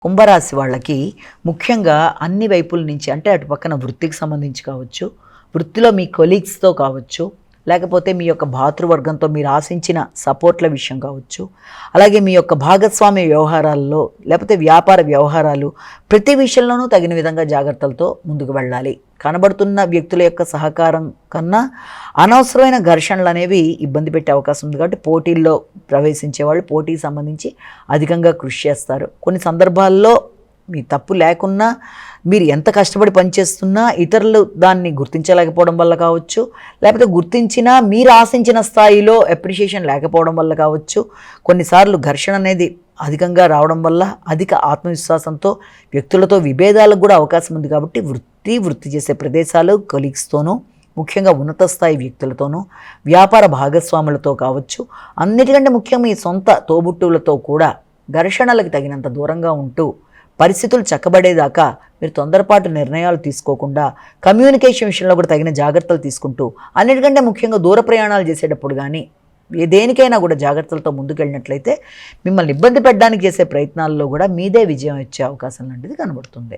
కుంభరాశి వాళ్ళకి ముఖ్యంగా అన్ని వైపుల నుంచి అంటే అటు పక్కన వృత్తికి సంబంధించి కావచ్చు, వృత్తిలో మీ కొలీగ్స్‌తో కావచ్చు, లేకపోతే మీ యొక్క భాతృవర్గంతో మీరు ఆశించిన సపోర్ట్‌ల విషయం కావచ్చు, అలాగే మీ యొక్క భాగస్వామ్య వ్యవహారాల్లో లేకపోతే వ్యాపార వ్యవహారాలు ప్రతి విషయంలోనూ తగిన విధంగా జాగ్రత్తలతో ముందుకు వెళ్ళాలి. కనబడుతున్న వ్యక్తుల యొక్క సహకారం కన్నా అనవసరమైన ఘర్షణలు అనేవి ఇబ్బంది పెట్టే అవకాశం ఉంది. కాబట్టి పోటీల్లో ప్రవేశించే వాళ్ళు పోటీకి సంబంధించి అధికంగా కృషి చేస్తారు. కొన్ని సందర్భాల్లో మీ తప్పు లేకున్నా మీరు ఎంత కష్టపడి పనిచేస్తున్నా ఇతరులు దాన్ని గుర్తించలేకపోవడం వల్ల కావచ్చు, లేకపోతే గుర్తించినా మీరు ఆశించిన స్థాయిలో అప్రిషియేషన్ లేకపోవడం వల్ల కావచ్చు, కొన్నిసార్లు ఘర్షణ అనేది అధికంగా రావడం వల్ల అధిక ఆత్మవిశ్వాసంతో వ్యక్తులతో విభేదాలకు కూడా అవకాశం ఉంది. కాబట్టి వృత్తి చేసే ప్రదేశాలు కొలీగ్స్తోనూ, ముఖ్యంగా ఉన్నత స్థాయి వ్యక్తులతోనూ, వ్యాపార భాగస్వాములతో కావచ్చు, అన్నిటికంటే ముఖ్యంగా మీ సొంత తోబుట్టువులతో కూడా ఘర్షణలకు తగినంత దూరంగా ఉంటూ పరిస్థితులు చక్కబడేదాకా మీరు తొందరపాటు నిర్ణయాలు తీసుకోకుండా కమ్యూనికేషన్ విషయంలో కూడా తగిన జాగ్రత్తలు తీసుకుంటూ, అన్నిటికంటే ముఖ్యంగా దూర ప్రయాణాలు చేసేటప్పుడు కానీ దేనికైనా కూడా జాగ్రత్తలతో ముందుకెళ్ళినట్లయితే మిమ్మల్ని ఇబ్బంది పెట్టడానికి చేసే ప్రయత్నాల్లో కూడా మీదే విజయం ఇచ్చే అవకాశం లాంటిది కనబడుతుంది.